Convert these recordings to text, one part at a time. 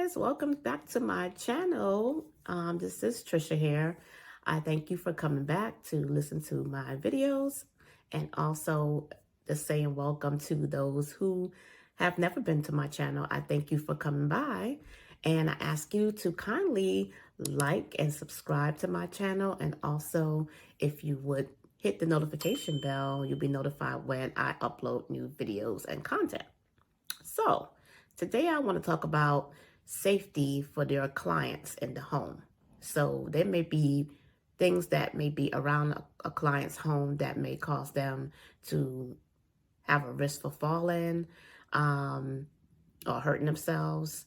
guys, welcome back to my channel. This is Tricia here. I thank you for coming back to listen to my videos, and also just saying welcome to those who have never been to my channel. I thank you for coming by, and I ask you to kindly like and subscribe to my channel, and also if you would hit the notification bell, you'll be notified when I upload new videos and content. So today I want to talk about safety for their clients in the home. So there may be things that may be around a client's home that may cause them to have a risk for falling um, or hurting themselves.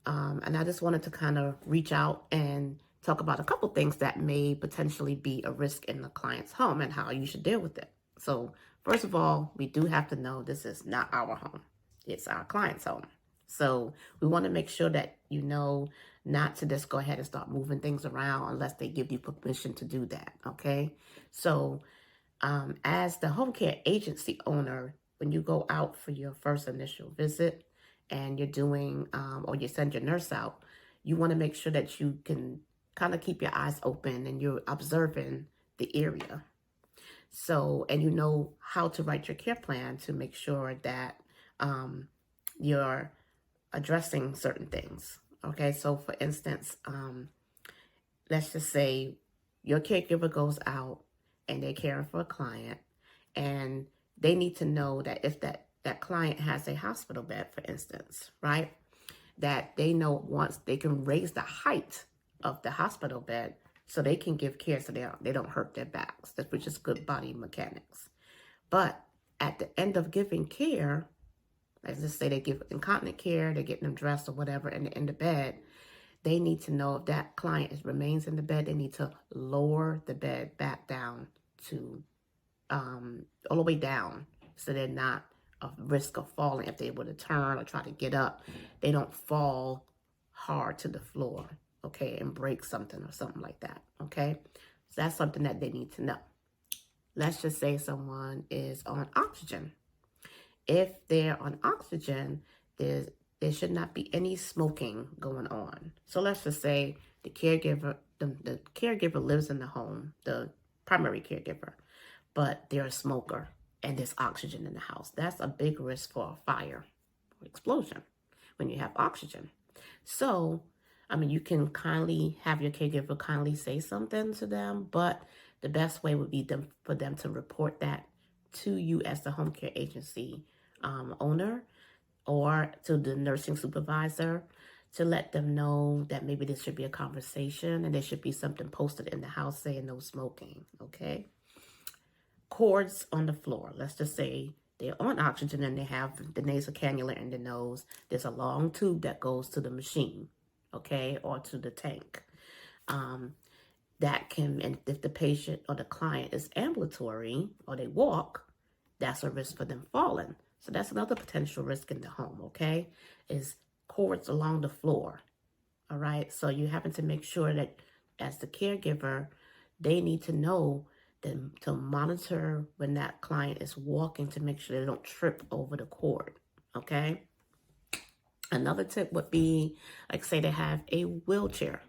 And I just wanted to kind of reach out and talk about a couple things that may potentially be a risk in the client's home and how you should deal with it. So first of all, we do have to know this is not our home. It's our client's home. So we want to make sure that you know not to just go ahead and start moving things around unless they give you permission to do that, okay? So as the home care agency owner, when you go out for your first initial visit and you're doing, or you send your nurse out, you want to make sure that you can kind of keep your eyes open and you're observing the area. So, and you know how to write your care plan to make sure that you're addressing certain things. Okay, so for instance, let's just say your caregiver goes out and they're caring for a client, and they need to know that if that client has a hospital bed, for instance, right, that they know once they can raise the height of the hospital bed so they can give care so they don't hurt their backs, which is good body mechanics. But at the end of giving care, let's just say they give incontinent care, they're getting them dressed or whatever, and they're in the bed, they need to know if that client remains in the bed, they need to lower the bed back down to all the way down so they're not at risk of falling. If they were to turn or try to get up, they don't fall hard to the floor, okay, and break something or something like that, okay? So that's something that they need to know. Let's just say someone is on oxygen. If they're on oxygen, there should not be any smoking going on. So let's just say the caregiver lives in the home, the primary caregiver, but they're a smoker and there's oxygen in the house. That's a big risk for a fire or explosion when you have oxygen. So, I mean, you can kindly have your caregiver kindly say something to them, but the best way would be for them to report that to you as the home care agency owner, or to the nursing supervisor, to let them know that maybe there should be a conversation and there should be something posted in the house saying no smoking, okay? Cords on the floor. Let's just say they're on oxygen and they have the nasal cannula in the nose. There's a long tube that goes to the machine, okay, or to the tank. That can, and if the patient or the client is ambulatory or they walk, that's a risk for them falling. So that's another potential risk in the home, okay, is cords along the floor, all right? So you're having to make sure that as the caregiver, they need to know to monitor when that client is walking to make sure they don't trip over the cord, okay? Another tip would be, like say they have a wheelchair.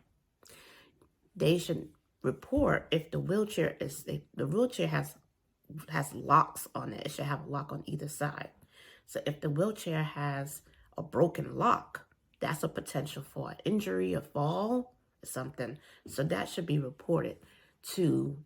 They should report if the wheelchair has locks on it. It should have a lock on either side. So if the wheelchair has a broken lock, that's a potential for an injury, a fall, or something. So that should be reported to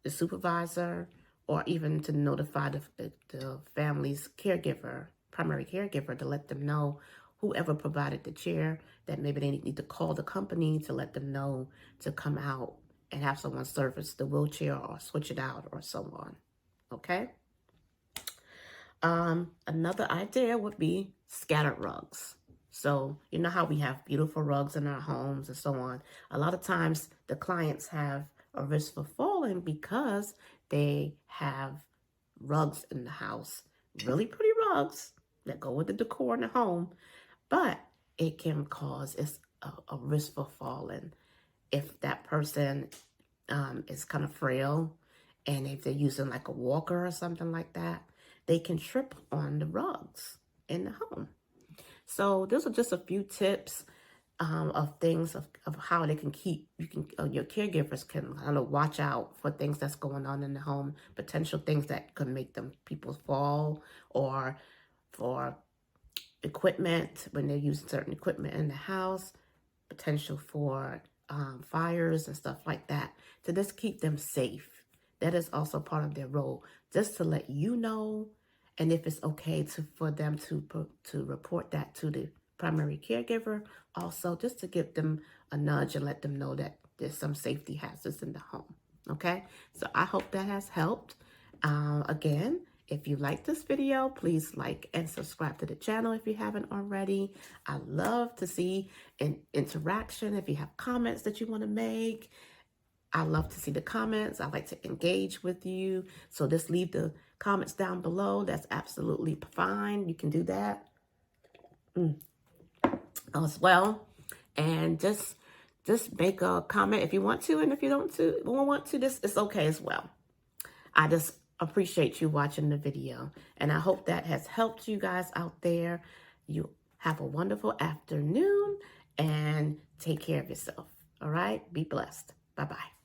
the supervisor, or even to notify the family's caregiver, primary caregiver, to let them know, whoever provided the chair, that maybe they need to call the company to let them know to come out and have someone service the wheelchair or switch it out or so on, okay? Another idea would be scattered rugs. So you know how we have beautiful rugs in our homes and so on. A lot of times the clients have a risk for falling because they have rugs in the house, really pretty rugs that go with the decor in the home, but it can cause a risk for falling if that person is kind of frail, and if they're using like a walker or something like that, they can trip on the rugs in the home. So those are just a few tips of things of how they can keep, your caregivers can kind of watch out for things that's going on in the home, potential things that could make people fall, or for equipment when they're using certain equipment in the house, potential for fires and stuff like that, to just keep them safe. That is also part of their role, just to let you know, and if it's okay for them to report that to the primary caregiver, also just to give them a nudge and let them know that there's some safety hazards in the home. Okay, so I hope that has helped. Again, if you like this video, please like and subscribe to the channel if you haven't already. I love to see interaction. If you have comments that you want to make, I love to see the comments. I like to engage with you. So just leave the comments down below. That's absolutely fine. You can do that as well. And just make a comment if you want to, and if you don't want to, this it's okay as well. I just appreciate you watching the video, and I hope that has helped you guys out there. You have a wonderful afternoon, and take care of yourself. All right? Be blessed. Bye-bye.